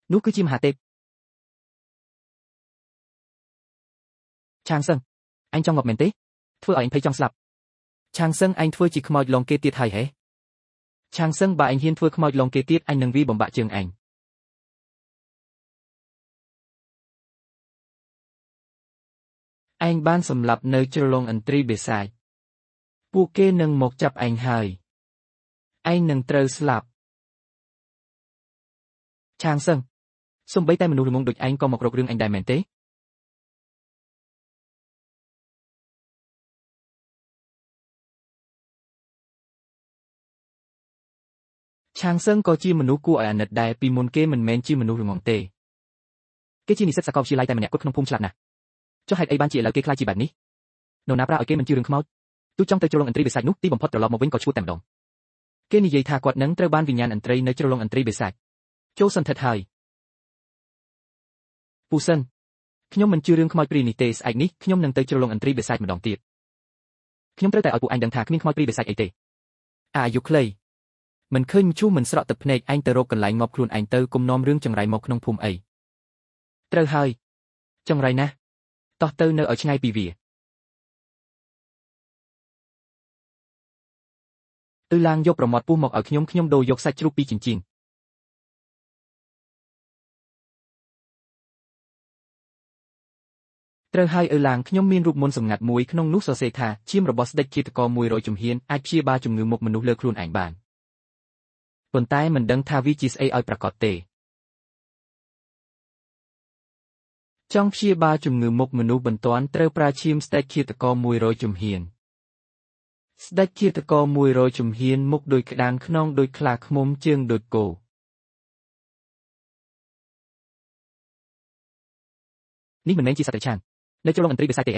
Nút cứ chim hà tệp. Trang Sơn, anh trong ngọc mền tế. Thưa anh thấy trong sập. Trang Sơn anh thưa chỉ khmoi lòng kê tiệt hay hế. Trang Sơn bà anh hiên thưa khmoi lòng kê tiệt anh nâng vi bồng bạ trường ảnh. Anh ban sầm lập nơi trơ lông ẩn tri bề sai. Pu kê nâng một chập anh hời. Anh nâng trơ slap. Trang Sơn. Xung bấy tay mình nuôi mong được anh có một rộng rương anh đại mệnh tế. Trang Sơn có chi mình nuôi cua ở nật đại vì môn kê mình men chi mình nuôi rừng ngọn tê. Cái chi này sẽ có chi lai tay mình nhạc cốt không phun chặt nè. Cho hai ai ban chị là kê khai chi bản ní. Nô nạp ra ở kê mình chưa rừng khmau. Tu trong tay trơ lông ẩn tri bề sai nút tí bồng phốt trở lọt một vinh có chuột tèm đồng. Kê ni dây thà quạt nắng trơ ban vì nhàn ẩn tri nơi trơ lông ẩn tri bề sai. Châu sân thật hời. Pu sân.ខ្ញុំមិនជឿរឿងខ្មោចព្រាយនេះទេស្អែកនេះខ្ញុំនឹងទៅជ្រលងអន្ត្រីបិសាចម្ដងទៀតខ្ញុំត្រូវតែឲ្យពួកឯងដឹងថាគ្មានខ្មោចព្រាយបិសាចអីទេអាយុខ្លីមិនឃើញមឈូសមិនស្រក់ទឹកភ្នែកឯងទៅរកកន្លែងងាប់ខ្លួនឯងទៅគុំនាំរឿងចង្រៃមកក្នុងភូមិអីត្រូវហើយចង្រៃណាស់តោះទៅនៅឲ្យឆ្ងាយពីវាឡាងយកប្រមាត់ពុះមកឲ្យខ្ញុំដូរយកសាច់ជ្រូកពីចិញ្ចៀនត្រូវហើយឡាងខ្ញុំមានរូបមន្តសម្ងាត់មួយក្នុងនោះសរសេរថាឈាមរបស់ស្ដេចឃាតករ100ជំហានអាចព្យាបាលជំងឺមុខមនុស្សលើខ្លួនឯងបានប៉ុន្តែមិនដឹងថាវាជាស្អីឲ្យប្រាកដទេចង់ព្យាបាលជំងឺមុខមនុស្សបន្ទាន់ត្រូវប្រើឈាមស្ដេចឃាតករ100ជំហានស្ដេចឃាតករ100ជំហានមុខដូចក្តាងខ្នងដូចខ្លាឃ្មុំជើងដូចគោនេះមិនមែនជាសត្វតិឆាននៅជ្រុលងអន្ត្រីបិសាចទេ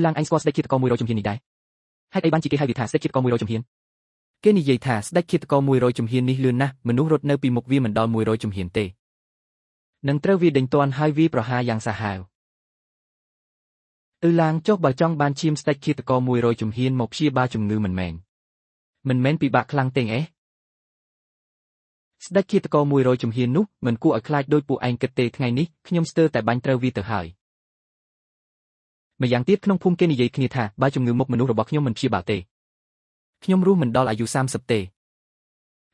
ឡាងអញស្គាល់ស្ដេចឃាតករ100ជំហាននេះដែរហេតុអីបានជាគេហៅវាថាស្ដេចឃាតករ100ជំហានគេនិយាយថាស្ដេចឃាតករ100ជំហាននេះលឿនណាស់មនុស្សរត់នៅពីមុខវាមិនដល់100ជំហានទេនឹងត្រូវវាដេញទាន់ហើយវាប្រហារយ៉ាងសាហាវឡាងចុះបើចង់បានឈាមស្ដេចឃាតករ100ជំហានមកព្យាបាលជំងឺមិនមែនពិបាកខ្លាំងទេស្ដេចឃាតករ100ជំហាននោះមិនគួរឲ្យខ្លាចដោយពួកឯងគិតទេថ្ងៃនេះខ្ញុំស្ទើរតែបាញ់ត្រូវវាទៅហើយម្យ៉ាងទៀតក្នុងភូមិគេនិយាយគ្នាថាបើជំងឺមុខមនុស្សរបស់ខ្ញុំមិនព្យាបាលទេខ្ញុំរស់មិនដល់អាយុ30ទេ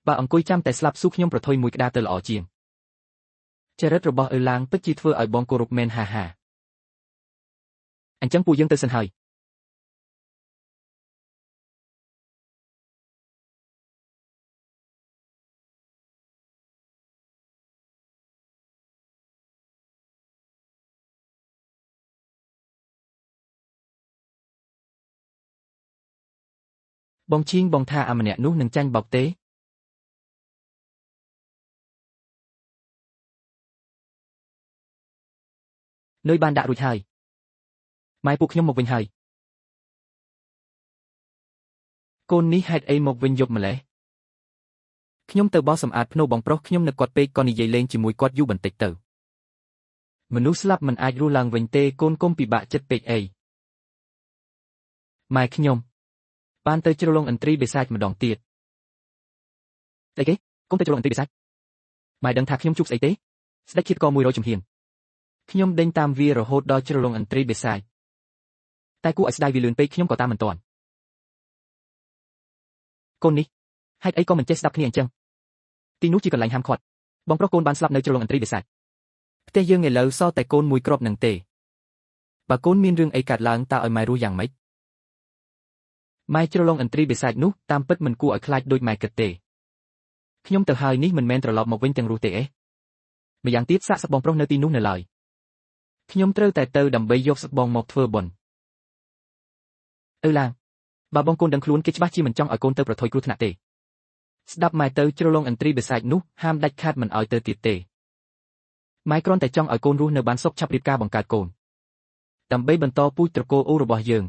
បើអង្គុយចាំតែស្លាប់ស៊ូខ្ញុំប្រថុយមួយក្តារទៅល្អជាងចរិតរបស់ឡាងពិតជាធ្វើឲ្យបងគោរពមែនហាអញ្ចឹងពួកយើងទៅសិនហើយបងឈីងបងថាអាម្នាក់នោះនឹងចាញ់បោកទេនុយបានដាក់រួចហើយម៉ែពួកខ្ញុំមកវិញហើយកូននេះហេតុអីមកវិញយប់ម្លេះខ្ញុំទៅបោះសម្អាតភ្នូបងប្រុសខ្ញុំនឹកគាត់ពេកក៏និយាយលេងជាមួយគាត់យូរបន្តិចទៅមនុស្សស្លាប់មិនអាចរស់ឡើងវិញទេកូនកុំពិបាកចិត្តពេកអីម៉ែខ្ញុំបានទៅជ្រលងអន្ត្រីបិសាចម្ដងទៀតស្អីគេកុំទៅជ្រលងអន្ត្រីបិសាចម៉ែដឹងថាខ្ញុំជួបស្អីទេស្ដេចឃាតករ100ជំហានខ្ញុំដេញតាមវារហូតដល់ជ្រលងអន្ត្រីបិសាចតែគួរឲ្យស្ដាយវាលឿនពេកខ្ញុំក៏តាមមិនទាន់កូននេះហេតុអីក៏មិនចេះស្ដាប់គ្នាអញ្ចឹងទីនោះជាកន្លែងហាមឃាត់បងប្រុសកូនបានស្លាប់នៅជ្រលងអន្ត្រីបិសាចផ្ទះយើងឥឡូវសល់តែកូនមួយគ្រាប់នឹងទេបើកូនមានរឿងអីកើតឡើងតើឲ្យម៉ែរស់យ៉ាងម៉េចម៉ែជ្រលងអន្ត្រីបិសាចនោះតាមពិតមិនគួរឲ្យខ្លាចដូចម៉ែគិតទេខ្ញុំទៅហើយនេះមិនមែនត្រឡប់មកវិញទាំងរស់ទេម្យ៉ាងទៀតសាកសបងប្រុសនៅទីនោះនៅឡើយខ្ញុំត្រូវតែទៅដើម្បីយកសបងមកធ្វើបុណ្យឡាងបើបងកូនដឹងខ្លួនគេច្បាស់ជាមិនចង់ឲ្យកូនទៅប្រថុយគ្រោះថ្នាក់ទេស្ដាប់ម៉ែទៅជ្រលងអន្ត្រីបិសាចនោះហាមដាច់ខាតមិនឲ្យទៅទៀតទេម៉ែគ្រាន់តែចង់ឲ្យកូនរស់នៅបានសុខឆាប់រៀបការបង្កើតកូនដើម្បីបន្តពូជត្រកូលអូរបស់យើង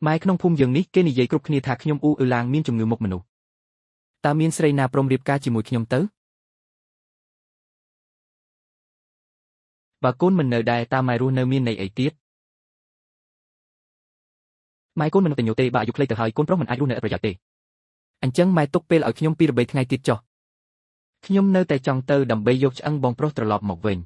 ម៉ែក្នុងភូមិយើងនេះគេនិយាយគ្រប់គ្នាថាខ្ញុំឡាងមានជំងឺមុខមនុស្សតើមានស្រីណាព្រមរៀបការជាមួយខ្ញុំទៅបើកូនមិននៅដែរតើម៉ែរស់នៅមានន័យអីទៀតម៉ែកូនមិនទៅញោទេបើអាយុខ្លីទៅហើយកូនប្រុសមិនអាចរស់នៅឥតប្រយោជន៍ទេ អញ្ចឹងម៉ែទុកពេលឲ្យខ្ញុំ2-3ថ្ងៃទៀតចុះខ្ញុំនៅតែចង់ទៅដើម្បីយកឆ្អឹងបងប្រុសត្រឡប់មកវិញ